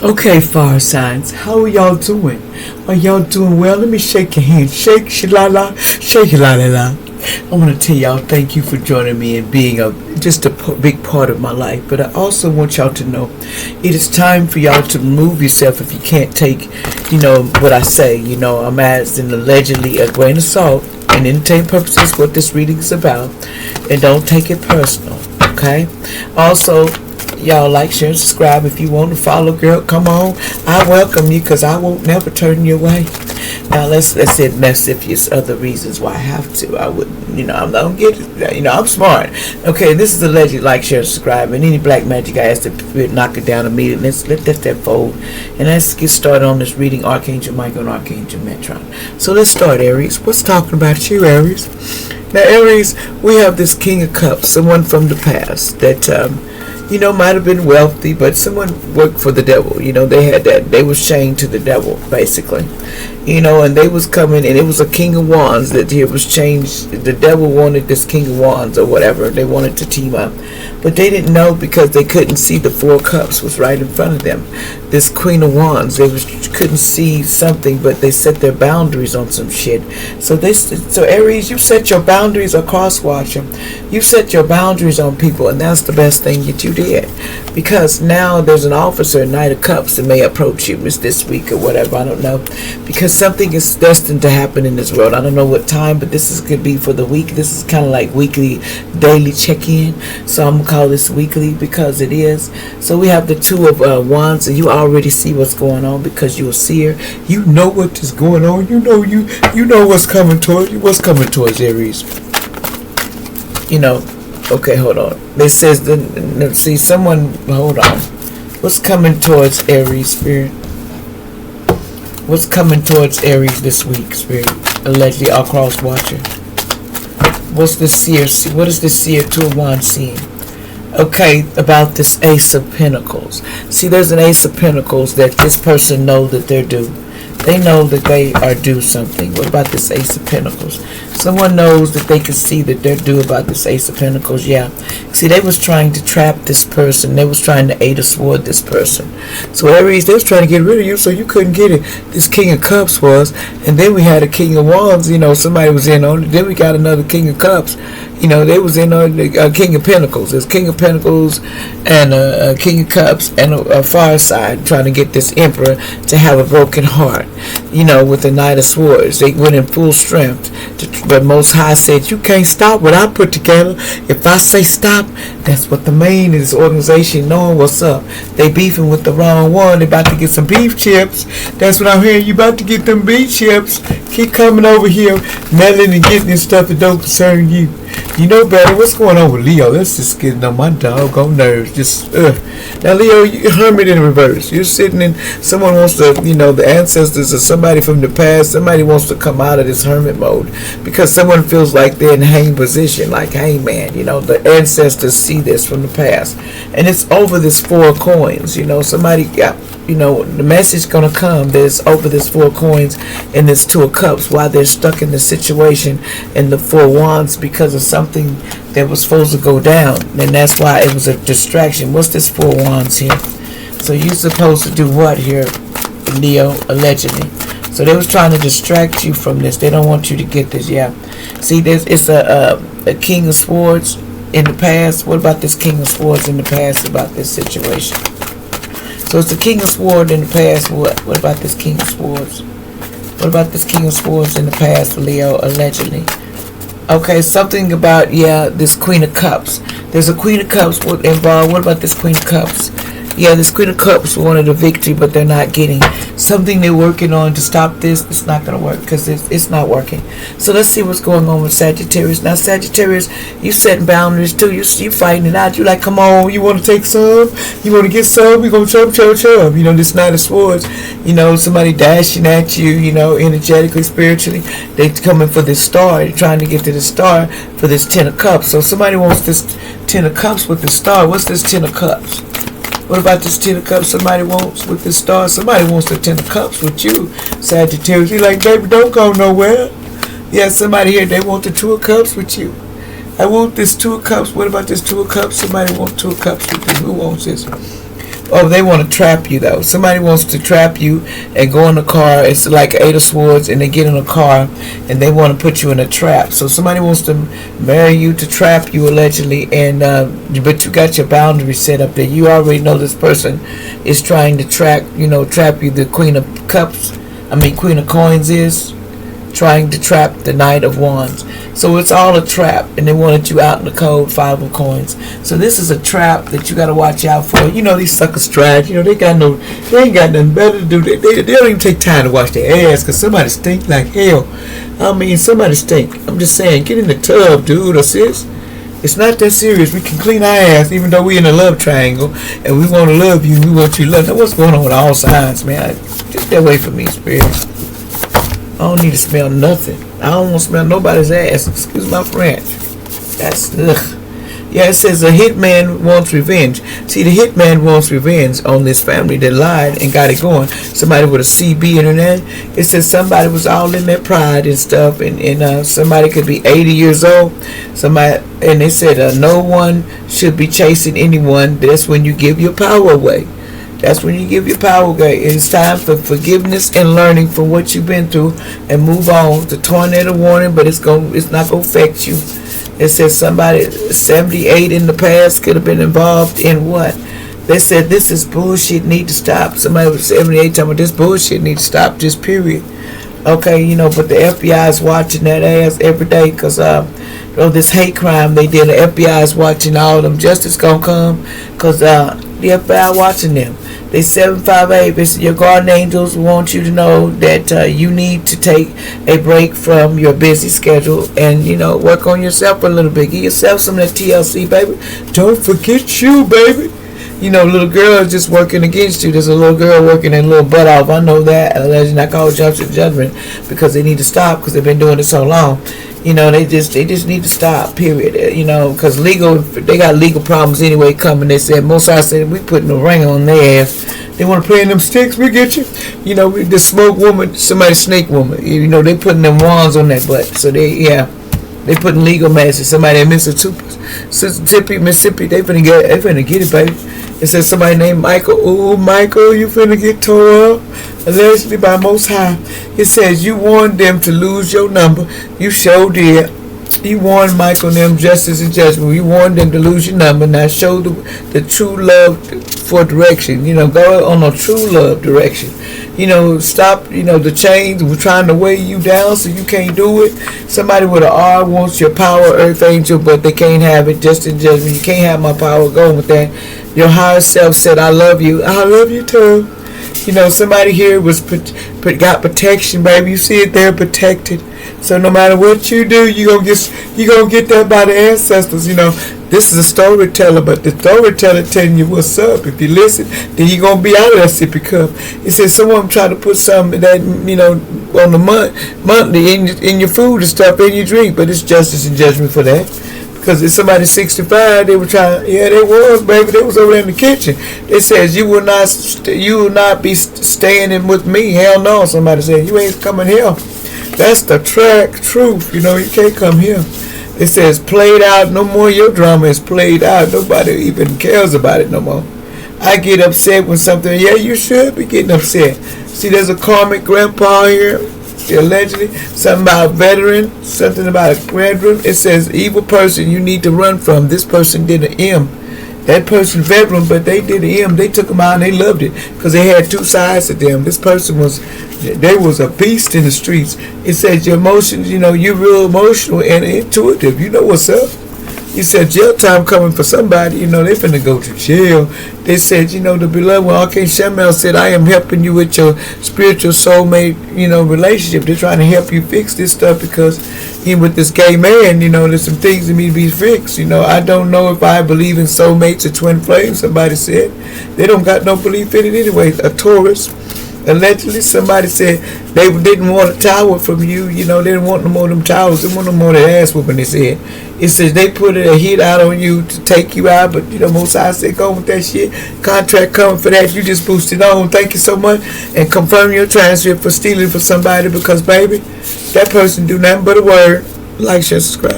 Okay, fire signs, how are y'all doing? Are y'all doing well? Let me shake your hand. Shake, shalala, shake, la la la. I want to tell y'all thank you for joining me and being just a big part of my life. But I also want y'all to know it is time for y'all to remove yourself if you can't take, what I say. I'm as in allegedly a grain of salt and entertainment purposes what this reading is about. And don't take it personal, okay? Also, y'all like, share, and subscribe. If you want to follow, girl, come on. I welcome you because I won't never turn you away. Now let's admit if there's other reasons why I have to. I wouldn't, I don't get it. I'm smart. Okay, this is allegedly like, share, and subscribe. And any black magic guy has to knock it down immediately. Let's let that fold. And let's get started on this reading. Archangel Michael and Archangel Metron. So let's start, Aries. What's talking about you, Aries? Now, Aries, we have this King of Cups, someone from the past that might have been wealthy, but someone worked for the devil. They had that. They was chained to the devil, basically. And they was coming, and it was a King of Wands that it was changed. The devil wanted this King of Wands or whatever. They wanted to team up. But they didn't know because they couldn't see the Four Cups was right in front of them. This Queen of Wands, they couldn't see something, but they set their boundaries on some shit. So Aries, you set your boundaries on cross-watcher. You set your boundaries on people, and that's the best thing that you did. Because now there's an officer, Knight of Cups, that may approach you. It's this week or whatever, I don't know. Because something is destined to happen in this world. I don't know what time, but could be for the week. This is kind of like weekly, daily check-in. So I'm going to call this weekly because it is. So we have the Two of Wands, and you already see what's going on because you're a seer. You know what is going on. You know what's coming towards you. What's coming towards Aries? Okay, hold on. It says, see, someone, hold on. What's coming towards Aries, Spirit? What's coming towards Aries this week, Spirit? Allegedly, our cross watcher. What's the seer? What is the seer Two of Wands seeing? Okay, about this Ace of Pentacles. See, there's an Ace of Pentacles that this person knows that they're due. They know that they are due something. What about this Ace of Pentacles? Someone knows that they can see that they're due about this Ace of Pentacles. Yeah. See, they was trying to trap this person. They was trying to aid or sword this person. So Aries, they was trying to get rid of you so you couldn't get it. This King of Cups was. And then we had a King of Wands. Somebody was in on it. Then we got another King of Cups. They was in on the King of Pentacles. There's King of Pentacles and a King of Cups and a far side trying to get this Emperor to have a broken heart. With the Knight of Swords. They went in full strength. But Most High said, you can't stop what I put together. If I say stop, that's what the main is. Organization knowing what's up. They beefing with the wrong one. They about to get some beef chips. That's what I'm hearing. You about to get them beef chips. Keep coming over here, meddling and getting this stuff that don't concern you. You know better. What's going on with Leo? That's just getting on my doggone nerves. Now, Leo, you're hermit in reverse. You're sitting in, someone wants to, the ancestors or somebody from the past, somebody wants to come out of this hermit mode because someone feels like they're in hang position, like hangman. The ancestors see this from the past. And it's over this Four of Coins. Somebody got, the message going to come that it's over this Four of Coins and this Two of Cups while they're stuck in the situation and the Four of Wands because of something that was supposed to go down, and that's why it was a distraction. What's this Four of Wands here? So you're supposed to do what here, Leo, allegedly? So they was trying to distract you from this. They don't want you to get this. Yeah. See, it's a King of Swords in the past. What about this King of Swords in the past about this situation? So it's the King of Swords in the past. What about this King of Swords? What about this King of Swords in the past, Leo, allegedly? Okay, something about, this Queen of Cups. There's a Queen of Cups involved. What about this Queen of Cups? Yeah, this Queen of Cups wanted a victory, but they're not getting something they're working on to stop this. It's not going to work because it's not working. So let's see what's going on with Sagittarius. Now, Sagittarius, you setting boundaries too. You fighting it out. You like, come on, you want to take some? You want to get some? We going to chub. This Knight of Swords. Somebody dashing at you, energetically, spiritually. They coming for this star. They're trying to get to the star for this Ten of Cups. So somebody wants this Ten of Cups with the star. What's this Ten of Cups? What about this Ten of Cups somebody wants with this star? Somebody wants the Ten of Cups with you, Sagittarius. You're like, baby, don't go nowhere. Yeah, somebody here, they want the Two of Cups with you. I want this Two of Cups. What about this Two of Cups? Somebody wants Two of Cups with you. Who wants this? Oh, they want to trap you though. Somebody wants to trap you and go in a car. It's like Eight of Swords, and they get in a car and they want to put you in a trap. So somebody wants to marry you to trap you allegedly, and but you got your boundaries set up there. You already know this person is trying to trap you. The Queen of Coins is trying to trap the Knight of Wands. So it's all a trap, and they wanted you out in the cold, 5 of coins. So this is a trap that you got to watch out for. These suckers tried. They ain't got nothing better to do. They don't even take time to wash their ass because somebody stink like hell. Somebody stink. I'm just saying, get in the tub, dude or sis. It's not that serious. We can clean our ass even though we in a love triangle and we want to love you. We want you to love. Now, what's going on with all signs, man? Just get away from me, spirit. I don't need to smell nothing. I don't want to smell nobody's ass. Excuse my French. That's ugh. Yeah, it says a hitman wants revenge. See, the hitman wants revenge on this family that lied and got it going. Somebody with a CB internet. It says somebody was all in their pride and stuff, and somebody could be 80 years old. And they said no one should be chasing anyone. That's when you give your power away. That's when you give your power away. It's time for forgiveness and learning from what you've been through and move on. The tornado warning, but it's not gonna affect you. It says somebody 78 in the past could have been involved in what? They said this is bullshit, need to stop. Somebody was 78 talking about this bullshit need to stop, just period. Okay, but the FBI is watching that ass every day because this hate crime they did. The FBI is watching all of them. Justice gonna come because the FBI watching them. They 758. They said your guardian angels want you to know that you need to take a break from your busy schedule and work on yourself a little bit. Give yourself some of that TLC, baby. Don't forget you, baby. Little girl is just working against you. There's a little girl working their little butt off. I know that. Allegedly, I call judgment because they need to stop because they've been doing it so long. They just need to stop, period. Because they got legal problems anyway coming. They said, most I said, we putting a ring on their ass. They want to play in them sticks, we get you. The smoke woman, somebody snake woman. They putting them wands on that butt. So they putting legal masses. Somebody in Mississippi, they finna get it, baby. It says somebody named Michael. Ooh, Michael, you finna get tore up. Allegedly by Most High. It says you warned them to lose your number. You sure did. You warned Michael and them justice and judgment. You warned them to lose your number. Now show the true love for direction. Go on a true love direction. Stop, the chains were trying to weigh you down so you can't do it. Somebody with an R wants your power, earth angel, but they can't have it. Just in judgment. You can't have my power. Go with that. Your higher self said, I love you. I love you too. Somebody here got protection, baby. You see it, they're protected. So no matter what you do, you gonna get that by the ancestors. This is a storyteller, but the storyteller telling you what's up. If you listen, then you're gonna be out of that sippy cup. It says someone try to put something that on the monthly in your food and stuff in your drink, but it's justice and judgment for that. Because if somebody 65, they were trying. Yeah, they was, baby. They was over there in the kitchen. They says you will not be staying in with me. Hell no. Somebody said you ain't coming here. That's the truth. You can't come here. It says played out. No more. Your drama is played out. Nobody even cares about it no more. I get upset when something. Yeah, you should be getting upset. See, there's a karmic grandpa here. Allegedly, something about a veteran, something about a brethren. It says evil person you need to run from. This person did an M. That person veteran, but they did an M. They took them out and they loved it because they had two sides to them. This person was a beast in the streets. It says your emotions, you're real emotional and intuitive. You know what's up. He said jail time coming for somebody, they finna go to jail. They said, the beloved one, Archangel Shemel said, I am helping you with your spiritual soulmate, relationship. They're trying to help you fix this stuff because even with this gay man, there's some things that need to be fixed. I don't know if I believe in soulmates or twin flames, somebody said. They don't got no belief in it anyway. A Taurus. Allegedly, somebody said they didn't want a towel from you. They didn't want no more of them towels. They want no more of that ass whooping, they said. It says they put a hit out on you to take you out, but, Most High said, go with that shit. Contract coming for that. You just boosted on. Thank you so much. And confirm your transcript for stealing from somebody because, baby, that person do nothing but a word. Like, share, subscribe.